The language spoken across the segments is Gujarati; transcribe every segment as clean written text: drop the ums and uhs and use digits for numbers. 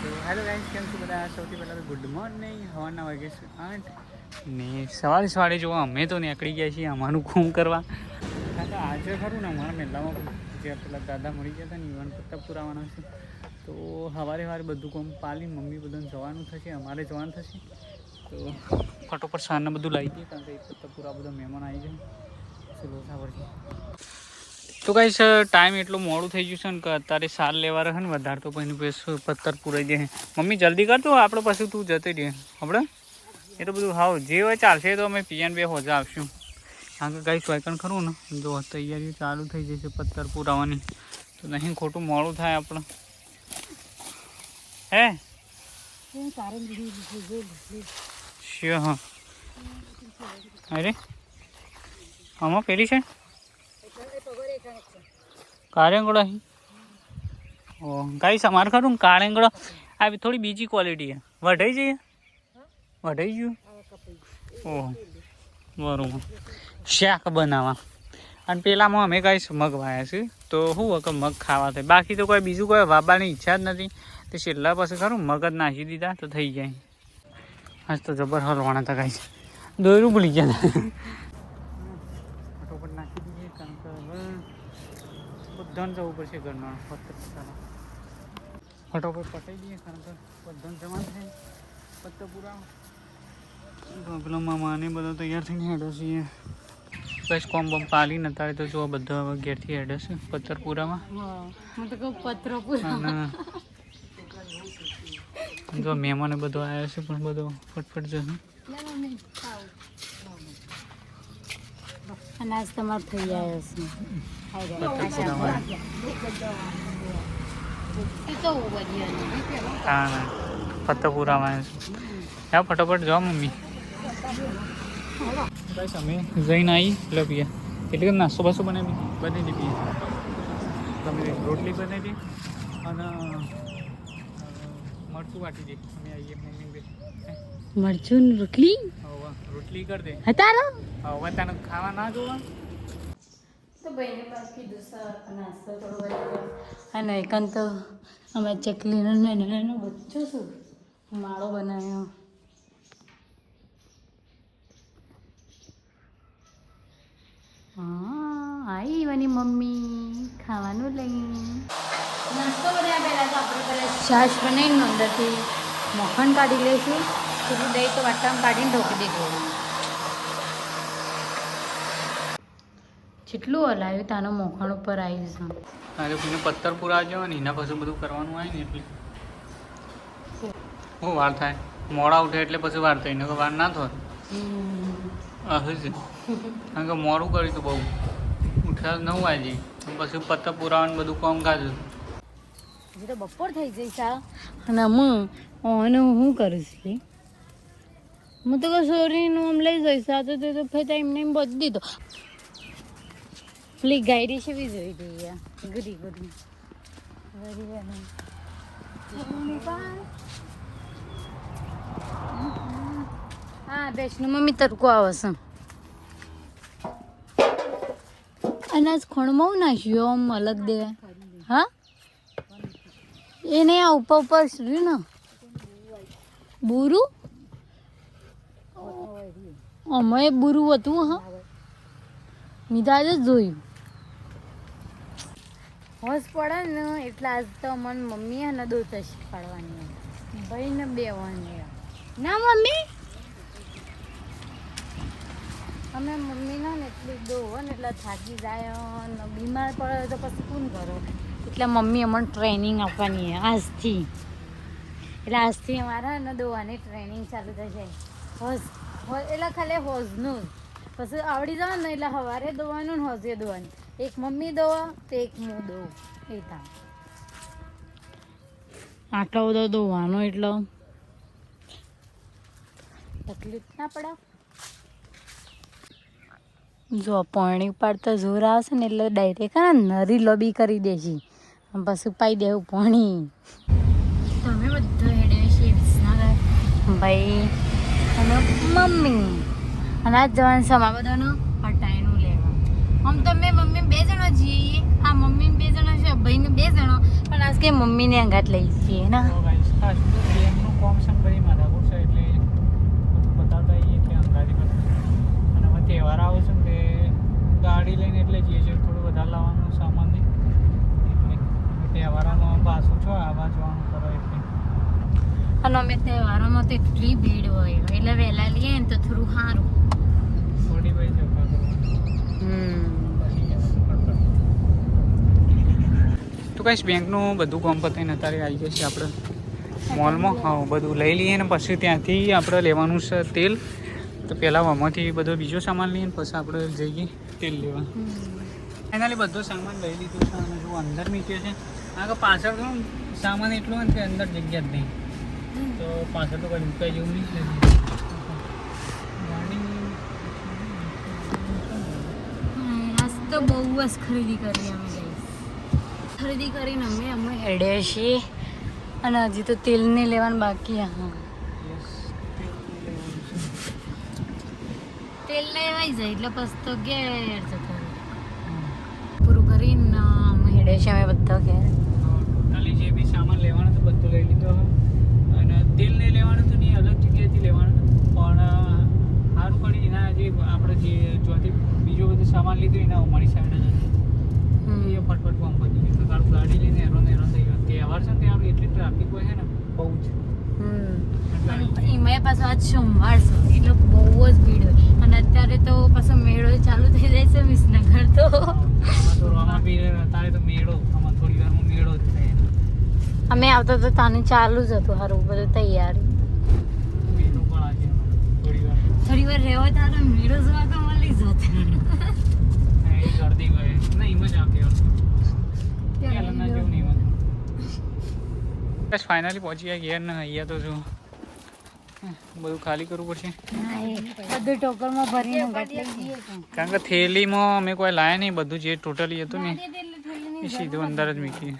હેલો ગાઈસ, કેમ છો બધા? સૌથી પહેલાં તો ગુડ મોર્નિંગ. હવાના વાગે છે 8 ને સવારે સવારે જોવા અમે તો નીકળી ગયા છીએ અમારું કામ કરવા. હા તો આજે ખરું ને અમારા મેલામાં જે પેલા દાદા મળી ગયા હતા ને ઈવન પત્તા પુરાવાના છે, તો સવારે સવારે બધું કામ પાલી મમ્મી બધાને જવાનું થશે, અમારે જવાનું થશે. તો ફટોફટ સારને બધું લાવી દઈએ, કારણ કે એ પત્તા પુરા બધા મહેમાન આવી જાય છે લોસા પડશે. તો ગાઈસ ટાઈમ એટલું મોડું થઈ ગયું છે ને કે અત્યારે સાર લેવા રહે ને વધારે તો પછી પત્તર પુરાઈ જાય. મમ્મી જલ્દી કરતો આપણે પછી તું જતી રહે આપણે એ તો બધું હાવ જે હોય ચાલશે. તો અમે પીએન બે હોજા આવશું, કારણ કે ગાઈસ વાયકણ ખરું ને જો તૈયારી ચાલુ થઈ જશે પત્તર પુરાવાની, તો નહીં ખોટું મોડું થાય આપણે. હે શ્યોર હા અરે આમાં પેલી છે કારેંગડો. ઓ ગાઈસ અમારે ખરું ને કારેંગડો આવી થોડી બીજી ક્વોલિટી છે. વઢાઈ જઈએ વઢાઈ ગયું. ઓહ બરાબર શાક બનાવવા. અને પેલામાં અમે ગાઈસ મગ વાયા છે, તો શું કે મગ ખાવા થાય, બાકી તો કોઈ બીજું કોઈ વાવવાની ઈચ્છા જ નથી. તે છેલ્લા પછી ખરું મગ જ નાખી દીધા તો થઈ જાય. આજ તો જબર હલવાના હતા ગાઈસ, દોયરું ભૂલી ગયા ફટોફટ નાખી દઈએ, કારણ કે બધાને જવું પડશે ઘરના ફટોફટ પટાઈ દઈએ, કારણ કે બધાને જવાનું છે પત્તા પુરા. પેલા મામાને બધા તૈયાર થઈને હેડો છીએ બસ કોમ બમ પાલી ને તારે તો જો બધા ઘેરથી હેડે છે પત્તર પુરામાં. જો મહેમાને બધો આવ્યો છે પણ બધો ફટફટ જશે. અનાજ તમારે થઈ આવ્યો છે. હા પત્તા પુરામાં આવ્યો છે. ફટોફટ જાઓ મમ્મી. બસ અમે જઈને આવી એટલે પીએ, એટલે કે નાસ્તો બાસ્તો બનાવી દીધી. તમે રોટલી બનાવી દી અને મરચું વાટી દે. અમે આવીએ મમ્મી બે મરચું રોટલી રોટલી કરી દે. તારો હવે તને ખાવા ના જોવા તો ભાઈને પણ કીધું સર નાસ્તો થોડો અને એકન તો અમે ચકલીનો નાનો બચ્ચો છું માળો બનાવ્યો. હા આવી વાની મમ્મી ખાવાનું લઈ નાસ્તો બનાવ્યા. પહેલાં તો આપણે પહેલાં છાશ બનાવીને અંદરથી મખણ કાઢી લઈશું. થોડું દહીં તો વાટામાં કાઢીને ઢોકી દીધું. જેટલું હલાવ્યું તાનો મોખણ ઉપર આવ્યું છે. અરે પેલું પત્તર પુરા જવા ને એના પછી બધું કરવાનું હોય ને એટલે બહુ વાર થાય. મોડા ઉઠે એટલે પછી વાર થાય, ને વાર ના થાય છે, કારણ કે મોડું કર્યું તો બહુ ઉઠ્યા 9 વાગે પછી પત્તર પુરાવાનું બધું કામ કાઢ્યું. હજી તો બપોર થઈ જઈ સા અને હું શું કરું છું હું તો સોરીનું આમ લઈ જઈશ આ તો ફેતા એમને એમ બધી દીધો. પેલી ગાયરી છે બી જોઈ દઈએ ગુડી ગુડી હા બેસનું મમ્મી તડકો આવે છે. અનાજ ખણમાં નાખ્યું આમ અલગ દે. હા એ નહીં આ ઉપર ઉપર રહ્યું ને બુરું અમે બુરું હતું. હા મેં તો આજે જ જોયું. હોશ પડે ને એટલે આજ તો મને મમ્મી ને દોતા શીખવાડવાની ભાઈ ને બેવાની ના મમ્મી અમે મમ્મી ને એટલી દોવો ને એટલે થાકી જાય ને બીમાર પડે તો પછી કોણ કરો, એટલે મમ્મી અમને ટ્રેનિંગ આપવાની આજથી. એટલે આજથી અમારા ને દોવાની ટ્રેનિંગ ચાલુ થશે. હોશ એટલે ખાલી હોજનું જ પછી આવડી જવાનું ને એટલે સવારે દોવાનું ને હોજે દોવાનું. એક મમ્મી દોવા તો એક હું દોઉં એ થાય. આટલો બધો દોવાનો એટલો તકલીફ ના પડે. જો પાણી પાડતા જોર આવશે ને એટલે ડાયરેક્ટ નરી લોબી કરી દેશે પછી પાઈ દેવું પાણી. તમે બધો હેડે છે વિસનગર ભાઈ અને મમ્મી અને આજ જવાનું સમા બધાનો હટાઈનું લેવા. આમ તમે મમ્મી 2 જણા જઈએ, આ મમ્મી 2 જણા છે, ભાઈને 2 જણા, પણ આજ કે મમ્મીને અંગાત લઈ જઈએ ને. ખાસ તો બેંકનું કોમ છે ને બધી માથાકૂટ છે એટલે બધું બતાવતા આવીએ એટલે અંદાજી કરતા અને હવે તહેવાર આવે છે ને તે ગાડી લઈને એટલે જઈએ છીએ થોડું વધારે લાવવાનું સામાન નહીં એટલે તહેવારોમાં પાછું છો આવા જવાનું કરો એટલે અને અમે તહેવારોમાં તો એટલી ભીડ હોય એટલે વહેલા લઈએ ને તો થોડું સારું. થોડી ભાઈ જવા તો કઈશ બેંકનું બધું કામ પતાવીને અત્યારે આવી જશે આપણે મોલમાં. હા બધું લઈ લઈએ ને પછી ત્યાંથી આપણે લેવાનું છે તેલ. તો પહેલાં આમાંથી બધો બીજો સામાન લઈએ ને પછી આપણે જઈએ તેલ લેવા. ફાઇનલી બધો સામાન લઈ લીધું છે અને જો અંદર મીઠ્યો છે આગળ પાછળ તો સામાન એટલું હોય ને કે અંદર જગ્યા જ નહીં તો પાછળ તો કઈ મુકાઈ જેવું નહીં છે. આજ તો બહુ જ ખરીદી કરી અમે guys. ખરીદી કરીને અમે હેડ્યા છીએ અને હજી તો તેલ ને લેવાનું બાકી. હા તેલ લેવાઈ જાય એટલે પછી તો ઘેર જતા પૂરું કરીને અમે હેડ્યા છીએ અમે બધા ઘેર. ટોટલી જે બી સામાન લેવાનું તો બધું લઈ લીધો અને તેલ નહીં લેવાનું તો નહીં અલગ જગ્યાએથી લેવાનું પણ સારું પડી એના જે આપણે જે જોથી બીજો બધું સામાન લીધું એના અમારી સાઈડ જ એ ફટફટ કામ પતી ગયું તો તારું ગાડી લઈને હેરો થઈ ગયો તહેવાર છે ને ત્યાં એટલી ટ્રાફિક હોય છે ને બહુ જ. એમાં પાછું આજ સોમવાર છે એટલે બહુ જ ભીડ હોય અને અત્યારે તો પાછો મેળો ચાલુ થઈ જાય છે વિસનગર તો આમાં બી તારે તો મેળો આમાં થોડી વારમાં મેળો જ થાય. અમે આવતા તો તાને ચાલુ જ હતું સારું બધું તૈયારી. મેળો પણ આજે થોડી વાર રહેવા તારે મેળો જોવા તો મળી જતો. ગરદી હોય નહીં મજા આવતી પહેલાંના જેવું નહીં મજા. બસ ફાઇનલી પહોંચી ગયા ઘેર ને અહીંયા તો જો બધું ખાલી કરવું પડશે બધું ટોકરમાં ભરીને કારણ કે થેલીમાં અમે કોઈ લાયા નહીં બધું જે ટોટલી હતું ને એ સીધું અંદર જ મૂકી.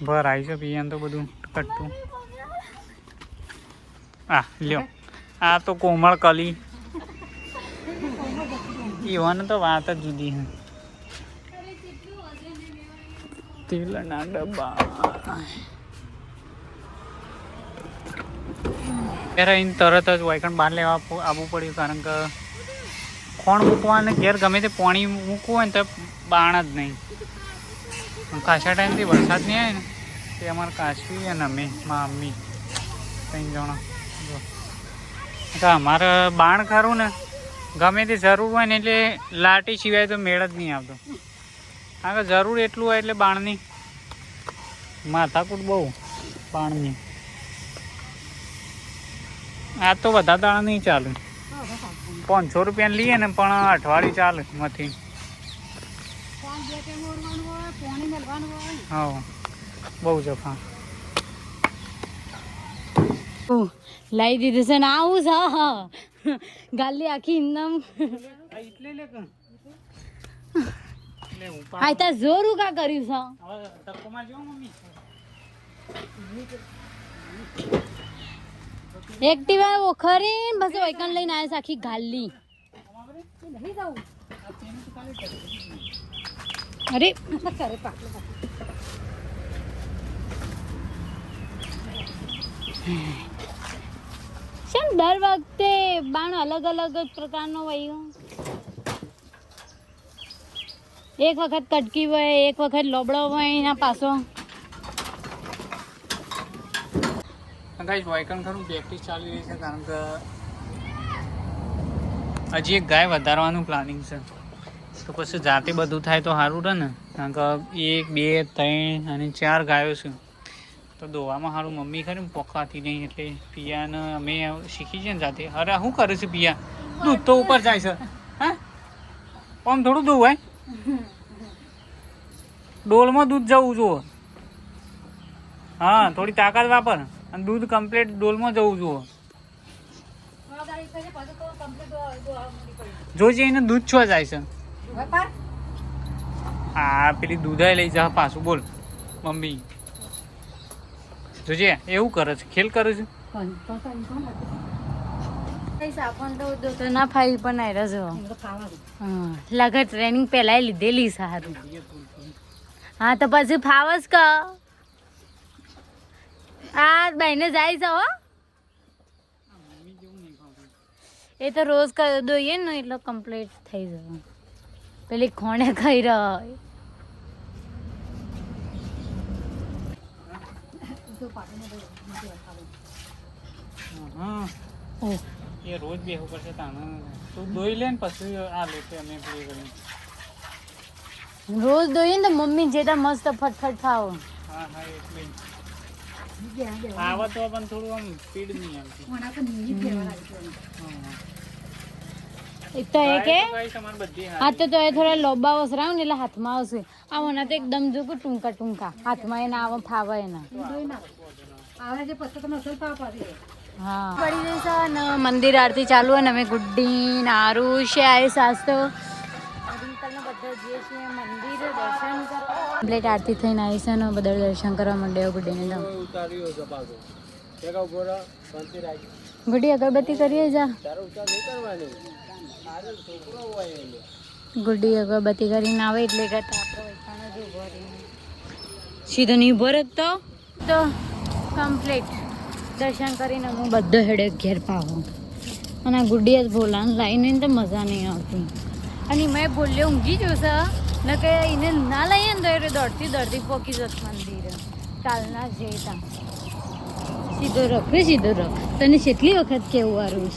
ભર આવી છે પીવાનું તો બધું કટતું. આ લ્યો આ તો કોમળ કલી ઈવન તો વાત જ જુદી હે. તેલના ડબ્બા ત્યારે એને તરત જ વાયકણ બહાર લેવા આવવું પડ્યું કારણ કે ખોણ મૂકવા અને ઘેર ગમે તે પાણી મૂકવું હોય ને તો બાણ જ નહીં. ખાસા ટાઈમથી વરસાદ નહીં આવે ને તે અમારે કાશવી અને અમે મમ્મી 3 જણા જો અમારે બાણ ખરું ને ગમે તે જરૂર હોય ને એટલે લાટી સિવાય તો મેળ જ નહીં આવતો. કારણ કે જરૂર એટલું હોય એટલે બાણની માથાકૂટ બહુ બાણની. આ તો બધા દાણા નહીં ચાલે 500 રૂપિયા લઈએ ને પણ અઠવાડિયું ચાલે મથી. હા બહુ જફા લાવી દીધું છે ને આવું છે ગાલી આખી ઇન્દમ હા ત્યાં જોરું કા કર્યું છે એક્ટિવા ઓખરી બસ વૈકન લઈને આવ્યા છે આખી ગાલી. અરે છે ને દર વખતે બાણ અલગ અલગ જ પ્રકારનો હોય. એક વખત કટકી હોય એક વખત લોબડો હોય એના પાછો. ગાઈસ વાયકણ ખરું પ્રેક્ટિસ ચાલી રહી છે કારણ કે હજી એક ગાય વધારવાનું પ્લાનિંગ છે તો પછી જાતે બધું થાય તો સારું રહે ને કારણ કે 1 2 3 અને 4 ગાયો છે તો દોવામાં સારું મમ્મી ખરી ને પોખાતી નહીં એટલે પિયાને અમે શીખી છે ને જાતે. અરે શું કરે છે પિયા દૂધ તો ઉપર જાય છે હા આમ થોડું દૂધ હોય ડોલમાં દૂધ જવું જુઓ. હા થોડી તાકાત વાપર અને દૂધ કમ્પ્લીટ ડોલમાં જવું જુઓ. જોજે એને દૂધ છો જાય છે આ પેલી દૂધાય લઈ જા પાછું બોલ મમ્મી જોજે એવું કરે છે ખેલ કરે છે. સાપણ તો ના ફાવી પણ આવી રહ્યો હા લાગે ટ્રેનિંગ પહેલાં લીધેલી સારું હા તો પછી ફાવસ ક આ બહેને જાય છે હો એ તો રોજ દોઈએ ને એટલે કમ્પ્લીટ થઈ જવાનું પેલી ખોણે ખાઈ રહ્યો એ રોજ બેહવું પડશે તાને તું દોઈ લે ને પછી આ લેતે અમે પૂરી કરી રોજ દોઈએ ને તો મમ્મી જેતા મસ્ત ફટફટ ખાવો હા હા એટલે આવા તો પણ થોડું આમ સ્પીડ નહીં આવતી એક તો એ કે તમારે બધી હા તો એ થોડા લોબા વસરાવ ને એટલે હાથમાં આવશે આ મને તો એકદમ જો કે ટૂંકા ટૂંકા હાથમાં એને આવા ફાવે એના હા પડી જઈશ ને મંદિર આરતી ચાલુ હોય ને અમે ગુડ્ડી નારુષ આય સાસ્તો રિંકલને બધા જઈએ છીએ મંદિર દર્શન કરવા કમ્પ્લીટ આરતી થઈને આવી છે ને બધા દર્શન કરવા માંડ્યા ગુડ્ડીને તો ગુડી અગરબત્તી કરીએ જા ગુડી અગરબત્તી કરીને આવે એટલે કરતા આપણે વૈખાનો જ ઉભો રહીને સીધો નહીં ઉભો રહેતો તો કમ્પ્લીટ દર્શન કરીને હું બધો હેડે ઘેર પાવો અને આ ગુડી જ બોલાને લાવીને તો મજા નહીં આવતી અને મેં બોલ્યો ઊંઘી જશે ને કે એને ના લઈએ ને તો એ દોડતી પોકી જત મંદિર કાલના જઈતા સીધો રખ તને કેટલી વખત કેવું આરું